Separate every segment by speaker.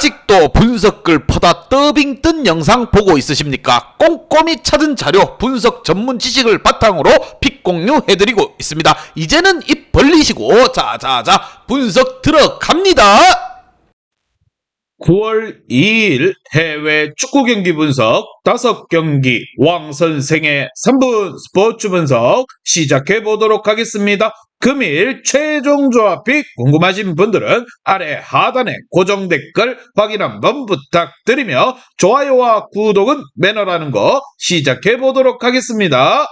Speaker 1: 아직도 분석글 퍼다 더빙 뜬 영상 보고 있으십니까? 꼼꼼히 찾은 자료, 분석 전문 지식을 바탕으로 픽 공유해드리고 있습니다. 이제는 입 벌리시고 자자자 분석 들어갑니다.
Speaker 2: 9월 2일 해외 축구 경기 분석 5경기 왕선생의 3분 스포츠 분석 시작해 보도록 하겠습니다. 금일 최종 조합 픽 궁금하신 분들은 아래 하단에 고정 댓글 확인 한번 부탁드리며 좋아요와 구독은 매너라는 거 시작해 보도록 하겠습니다.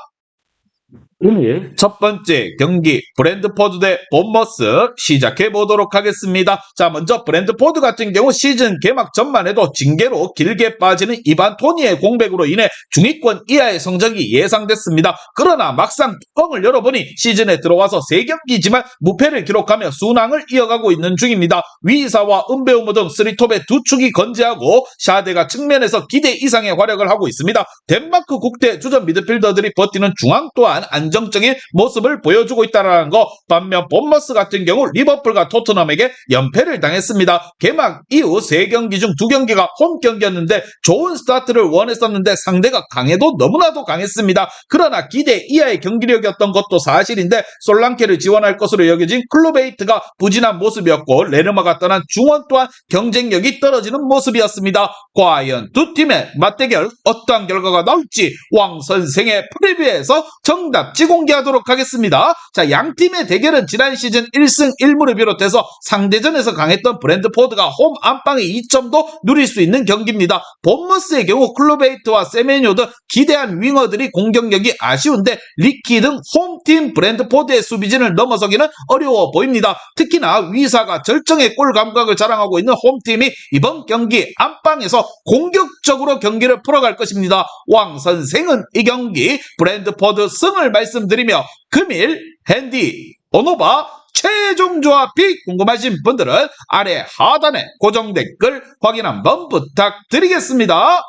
Speaker 2: 첫 번째 경기 브랜드포드 대 본머스 시작해 보도록 하겠습니다. 자, 먼저 브랜드포드 같은 경우 시즌 개막 전만 해도 징계로 길게 빠지는 이반 토니의 공백으로 인해 중위권 이하의 성적이 예상됐습니다. 그러나 막상 뚜껑을 열어보니 시즌에 들어와서 3경기지만 무패를 기록하며 순항을 이어가고 있는 중입니다. 위사와 은배우모 등 3톱의 두 축이 건재하고 샤데가 측면에서 기대 이상의 활약을 하고 있습니다. 덴마크 국대 주전 미드필더들이 버티는 중앙 또한 안정적인 모습을 보여주고 있다는 거. 반면 본머스 같은 경우 리버풀과 토트넘에게 연패를 당했습니다. 개막 이후 3경기 중 2경기가 홈 경기였는데 좋은 스타트를 원했었는데 상대가 강해도 너무나도 강했습니다. 그러나 기대 이하의 경기력이었던 것도 사실인데 솔랑케를 지원할 것으로 여겨진 클로베이트가 부진한 모습이었고 레르마가 떠난 중원 또한 경쟁력이 떨어지는 모습이었습니다. 과연 두 팀의 맞대결 어떠한 결과가 나올지 왕선생의 프리뷰에서 정답 공개하도록 하겠습니다. 자, 양 팀의 대결은 지난 시즌 1승 1무를 비롯해서 상대전에서 강했던 브랜드포드가 홈 안방의 2점도 누릴 수 있는 경기입니다. 본머스의 경우 클로베이트와 세메뇨 등 기대한 윙어들이 공격력이 아쉬운데 리키 등 홈팀 브랜드포드의 수비진을 넘어서기는 어려워 보입니다. 특히나 위사가 절정의 골 감각을 자랑하고 있는 홈팀이 이번 경기 안방에서 공격적으로 경기를 풀어갈 것입니다. 왕 선생은 이 경기 브랜드포드 승을 말씀드리며 금일 핸디 오노바 최종 조합 픽 궁금하신 분들은 아래 하단에 고정 댓글 확인 한번 부탁드리겠습니다.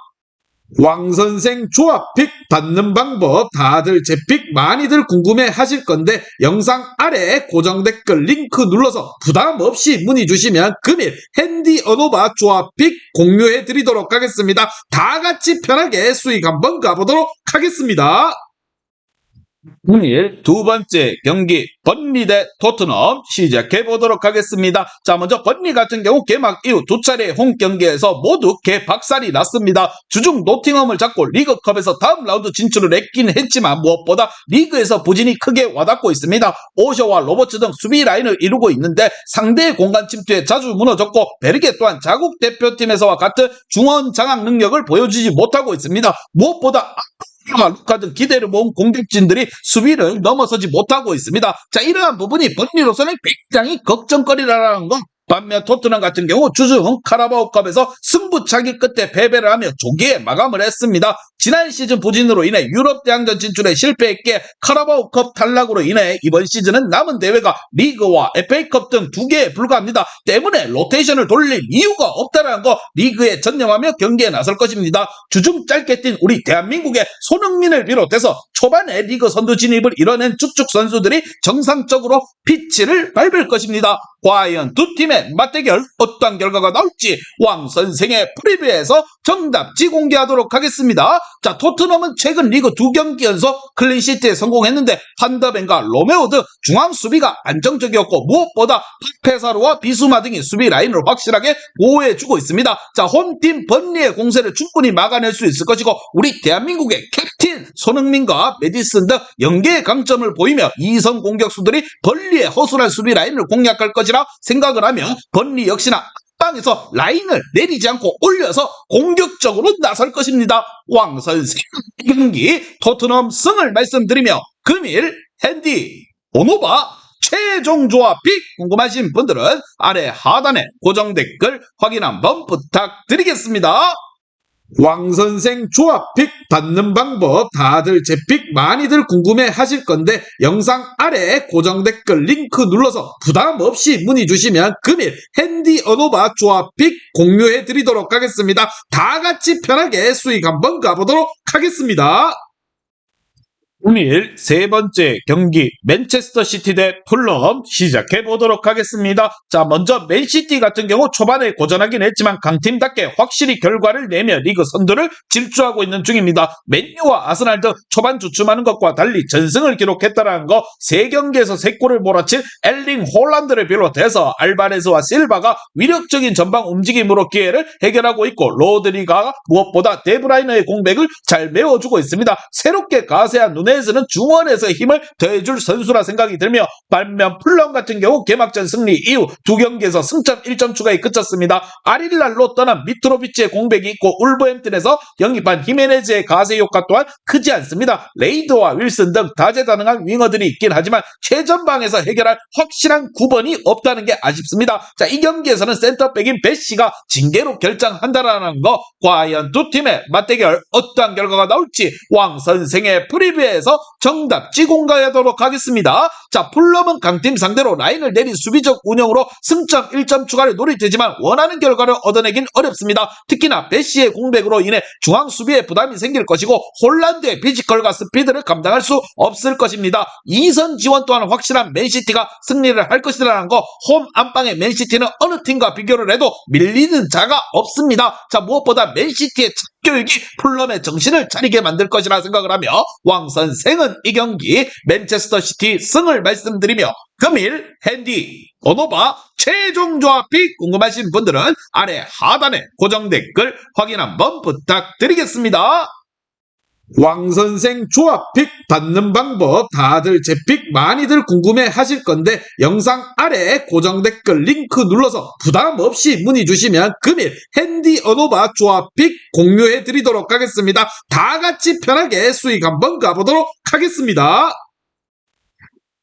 Speaker 2: 왕선생 조합픽 받는 방법 다들 제 픽 많이들 궁금해 하실 건데 영상 아래 고정 댓글 링크 눌러서 부담 없이 문의 주시면 금일 핸디 어노바 조합픽 공유해 드리도록 하겠습니다. 다 같이 편하게 수익 한번 가보도록 하겠습니다. 금일 두 번째 경기 번리 대 토트넘 시작해 보도록 하겠습니다. 자, 먼저 번리 같은 경우 개막 이후 2차례 홈 경기에서 모두 개박살이 났습니다. 주중 노팅엄을 잡고 리그컵에서 다음 라운드 진출을 했긴 했지만 무엇보다 리그에서 부진이 크게 와닿고 있습니다. 오셔와 로버츠 등 수비 라인을 이루고 있는데 상대의 공간 침투에 자주 무너졌고 베르게 또한 자국 대표팀에서와 같은 중원 장악 능력을 보여주지 못하고 있습니다. 무엇보다 루카 등 기대를 모은 공격진들이 수비를 넘어서지 못하고 있습니다. 자, 이러한 부분이 번리로서는 굉장히 걱정거리라는 건 반면 토트넘 같은 경우 주중 카라바오컵에서 승부차기 끝에 패배를 하며 조기에 마감을 했습니다. 지난 시즌 부진으로 인해 유럽 대항전 진출에 실패했기에 카라바오컵 탈락으로 인해 이번 시즌은 남은 대회가 리그와 FA컵 등 2개에 불과합니다. 때문에 로테이션을 돌릴 이유가 없다는 거 리그에 전념하며 경기에 나설 것입니다. 주중 짧게 뛴 우리 대한민국의 손흥민을 비롯해서 초반에 리그 선두 진입을 이뤄낸 주축 선수들이 정상적으로 피치를 밟을 것입니다. 과연 두 팀의 맞대결 어떠한 결과가 나올지 왕 선생의 프리뷰에서 정답지 공개하도록 하겠습니다. 자, 토트넘은 최근 리그 2경기 연속 클린시트에 성공했는데 판더벤과 로메오 등 중앙 수비가 안정적이었고 무엇보다 페사루와 비수마 등이 수비 라인을 확실하게 보호해주고 있습니다. 자, 홈팀 번리의 공세를 충분히 막아낼 수 있을 것이고 우리 대한민국의 캡틴 손흥민과 메디슨 등 연계의 강점을 보이며 이선 공격수들이 번리의 허술한 수비 라인을 공략할 것이라 생각을 하며 번리 역시나 앞방에서 라인을 내리지 않고 올려서 공격적으로 나설 것입니다. 왕선생 경기 토트넘 승을 말씀드리며 금일 핸디 오노바 최종 조합 픽 궁금하신 분들은 아래 하단에 고정 댓글 확인 한번 부탁드리겠습니다. 왕선생 조합픽 받는 방법 다들 제 픽 많이들 궁금해 하실 건데 영상 아래 고정 댓글 링크 눌러서 부담 없이 문의 주시면 금일 핸디 어노바 조합픽 공유해 드리도록 하겠습니다. 다 같이 편하게 수익 한번 가보도록 하겠습니다. 금일 세 번째 경기 맨체스터 시티 대 풀럼 시작해 보도록 하겠습니다. 자, 먼저 맨시티 같은 경우 초반에 고전하긴 했지만 강팀답게 확실히 결과를 내며 리그 선두를 질주하고 있는 중입니다. 맨유와 아스날 등 초반 주춤하는 것과 달리 전승을 기록했다는 거, 3경기에서 3골을 몰아친 엘링 홀란드를 비롯해서 알바레스와 실바가 위력적인 전방 움직임으로 기회를 해결하고 있고, 로드리가 무엇보다 데브라이너의 공백을 잘 메워주고 있습니다. 새롭게 가세한 누네즈는 중원에서 힘을 더해줄 선수라 생각이 들며, 반면 풀럼 같은 경우 개막전 승리 이후 2경기에서 승점 1점 추가에 그쳤습니다. 아릴랄로 떠난 미트로비치의 공백이 있고, 울버햄튼에서 영입한 히메네즈의 가세 효과 또한 크지 않습니다. 레이드와 윌슨 등 다재다능한 윙어들이 있긴 하지만 최전방에서 해결할 확실한 9번이 없다는 게 아쉽습니다. 자, 이 경기에서는 센터백인 베시가 징계로 결정한다라는 거, 과연 두 팀의 맞대결 어떠한 결과가 나올지 왕 선생의 프리뷰에서 정답 지공가하도록 하겠습니다. 자, 풀럼은 강팀 상대로 라인을 내린 수비적 운영으로 승점 1점 추가를 노리되지만 원하는 결과를 얻어내긴 어렵습니다. 특히나 베시의 공백으로 인해 중앙 수비에 부담이 생길 것이고, 홀란드의 피지컬과 스피드를 감당할 수 없을 것입니다. 2선 지원 또한 확실한 맨시티가 승리를 할 것이라는 거, 홈 안방의 맨시티는 어느 팀과 비교를 해도 밀리는 자가 없습니다. 자, 무엇보다 맨시티의 교육이 풀럼의 정신을 차리게 만들 것이라 생각을 하며 왕 선생은 이 경기 맨체스터 시티 승을 말씀드리며, 금일 핸디 오노바 최종 조합이 궁금하신 분들은 아래 하단에 고정 댓글 확인 한번 부탁드리겠습니다. 왕선생 조합픽 받는 방법 다들 제 픽 많이들 궁금해 하실 건데, 영상 아래 고정 댓글 링크 눌러서 부담 없이 문의 주시면 금일 핸디 어노바 조합픽 공유해 드리도록 하겠습니다. 다 같이 편하게 수익 한번 가보도록 하겠습니다.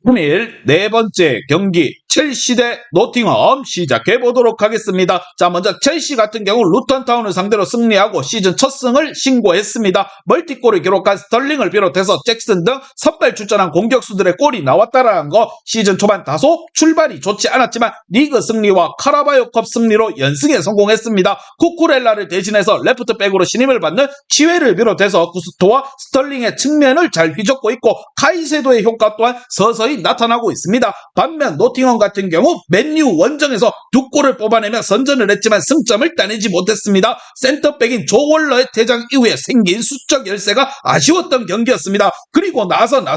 Speaker 2: 금일 네 번째 경기 첼시 대 노팅엄 시작해 보도록 하겠습니다. 자, 먼저 첼시 같은 경우 루턴타운을 상대로 승리하고 시즌 첫 승을 신고했습니다. 멀티골을 기록한 스털링을 비롯해서 잭슨 등 선발 출전한 공격수들의 골이 나왔다라는 거, 시즌 초반 다소 출발이 좋지 않았지만 리그 승리와 카라바오컵 승리로 연승에 성공했습니다. 쿠쿠렐라를 대신해서 레프트백으로 신임을 받는 치웨를 비롯해서 구스토와 스털링의 측면을 잘 휘젓고 있고, 카이세도의 효과 또한 서서히 나타나고 있습니다. 반면 노팅엄 같은 경우 맨유 원정에서 2골을 뽑아내며 선전을 했지만 승점을 따내지 못했습니다. 센터백인 조월러의 퇴장 이후에 생긴 수적 열세가 아쉬웠던 경기였습니다. 그리고 나선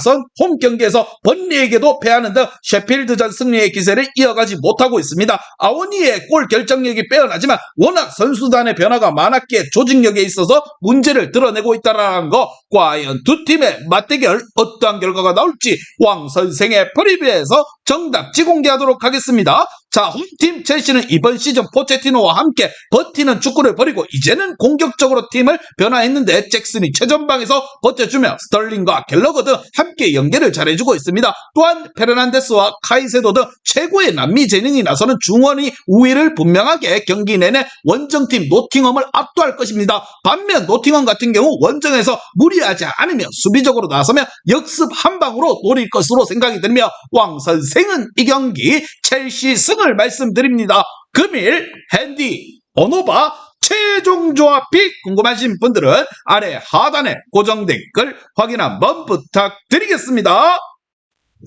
Speaker 2: 홈 경기에서 번리에게도 패하는 등 셰필드전 승리의 기세를 이어가지 못하고 있습니다. 아오니의 골 결정력이 빼어나지만 워낙 선수단의 변화가 많았기에 조직력에 있어서 문제를 드러내고 있다는 거, 과연 두 팀의 맞대결 어떠한 결과가 나올지 왕 선생의 프리뷰에서 정답 지공개하도록 하겠습니다. 자, 홈팀 첼시는 이번 시즌 포체티노와 함께 버티는 축구를 벌이고 이제는 공격적으로 팀을 변화했는데, 잭슨이 최전방에서 버텨주며 스털링과 갤러거 등 함께 연계를 잘해주고 있습니다. 또한 페르난데스와 카이세도 등 최고의 남미 재능이 나서는 중원이 우위를 분명하게 경기 내내 원정팀 노팅엄을 압도할 것입니다. 반면 노팅엄 같은 경우 원정에서 무리하지 않으며 수비적으로 나서며 역습 한 방으로 노릴 것으로 생각이 들며 왕 선생은 이 경기 첼시 승을 말씀드립니다. 금일 핸디 어노바 최종 조합이 궁금하신 분들은 아래 하단에 고정 댓글 확인 한번 부탁드리겠습니다.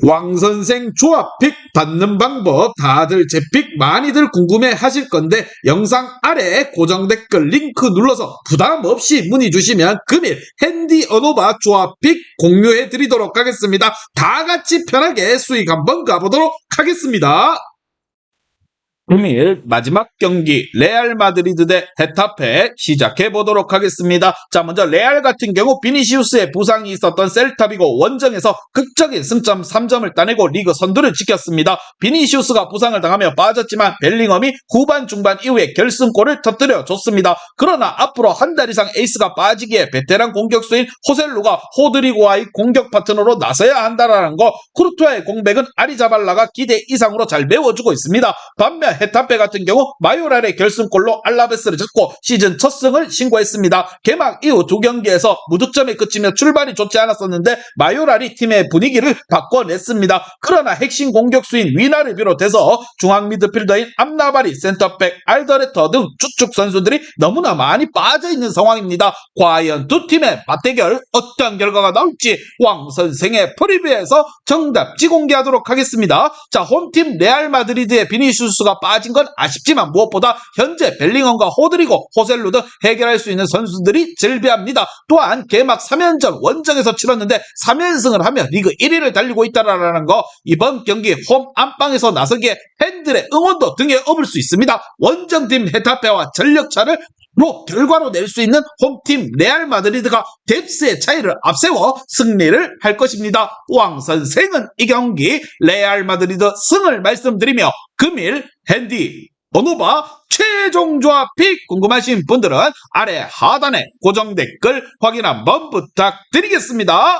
Speaker 2: 왕선생 조합픽 받는 방법 다들 제 픽 많이들 궁금해 하실 건데, 영상 아래 고정 댓글 링크 눌러서 부담 없이 문의 주시면 금일 핸디 어노바 조합픽 공유해 드리도록 하겠습니다. 다 같이 편하게 수익 한번 가보도록 하겠습니다. 금일 마지막 경기 레알 마드리드 대 헤타페 시작해 보도록 하겠습니다. 자, 먼저 레알 같은 경우 비니시우스의 부상이 있었던 셀타비고 원정에서 극적인 승점 3점을 따내고 리그 선두를 지켰습니다. 비니시우스가 부상을 당하며 빠졌지만 벨링엄이 후반 중반 이후에 결승골을 터뜨려 줬습니다. 그러나 앞으로 한 달 이상 에이스가 빠지기에 베테랑 공격수인 호셀루가 호드리고와의 공격 파트너로 나서야 한다라는 거, 쿠르투아의 공백은 아리자발라가 기대 이상으로 잘 메워주고 있습니다. 반면 헤타페 같은 경우 마요랄의 결승골로 알라베스를 잡고 시즌 첫 승을 신고했습니다. 개막 이후 두 경기에서 무득점에 그치며 출발이 좋지 않았었는데 마요랄이 팀의 분위기를 바꿔냈습니다. 그러나 핵심 공격수인 위나를 비롯해서 중앙 미드필더인 암나바리, 센터백 알더레터 등 주축 선수들이 너무나 많이 빠져있는 상황입니다. 과연 두 팀의 맞대결 어떤 결과가 나올지 왕 선생의 프리뷰에서 정답지 공개하도록 하겠습니다. 자, 홈팀 레알 마드리드의 비니시우스가 빠진 건 아쉽지만 무엇보다 현재 벨링엄과 호드리고, 호셀루 등 해결할 수 있는 선수들이 즐비합니다. 또한 개막 3연전 원정에서 치렀는데 3연승을 하며 리그 1위를 달리고 있다라는 거, 이번 경기 홈 안방에서 나서기에 팬들의 응원도 등에 업을 수 있습니다. 원정팀 헤타페와 전력차를 결과로 낼 수 있는 홈팀 레알 마드리드가 뎁스의 차이를 앞세워 승리를 할 것입니다. 왕 선생은 이 경기 레알 마드리드 승을 말씀드리며 금일 핸디 번호바 최종 조합픽 궁금하신 분들은 아래 하단에 고정 댓글 확인 한번 부탁드리겠습니다.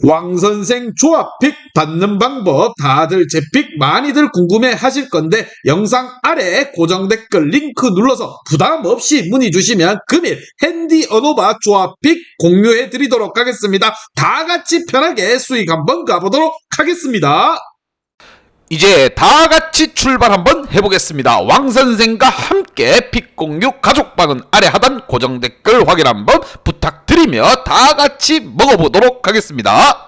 Speaker 2: 왕선생 조합픽 받는 방법 다들 제 픽 많이들 궁금해 하실 건데 영상 아래 고정 댓글 링크 눌러서 부담 없이 문의 주시면 금일 핸디 언어바 조합픽 공유해 드리도록 하겠습니다. 다 같이 편하게 수익 한번 가보도록 하겠습니다.
Speaker 1: 이제 다 같이 출발 한번 해보겠습니다. 왕선생과 함께 픽 공유 가족방은 아래 하단 고정 댓글 확인 한번 부탁드리며 다 같이 먹어보도록 하겠습니다.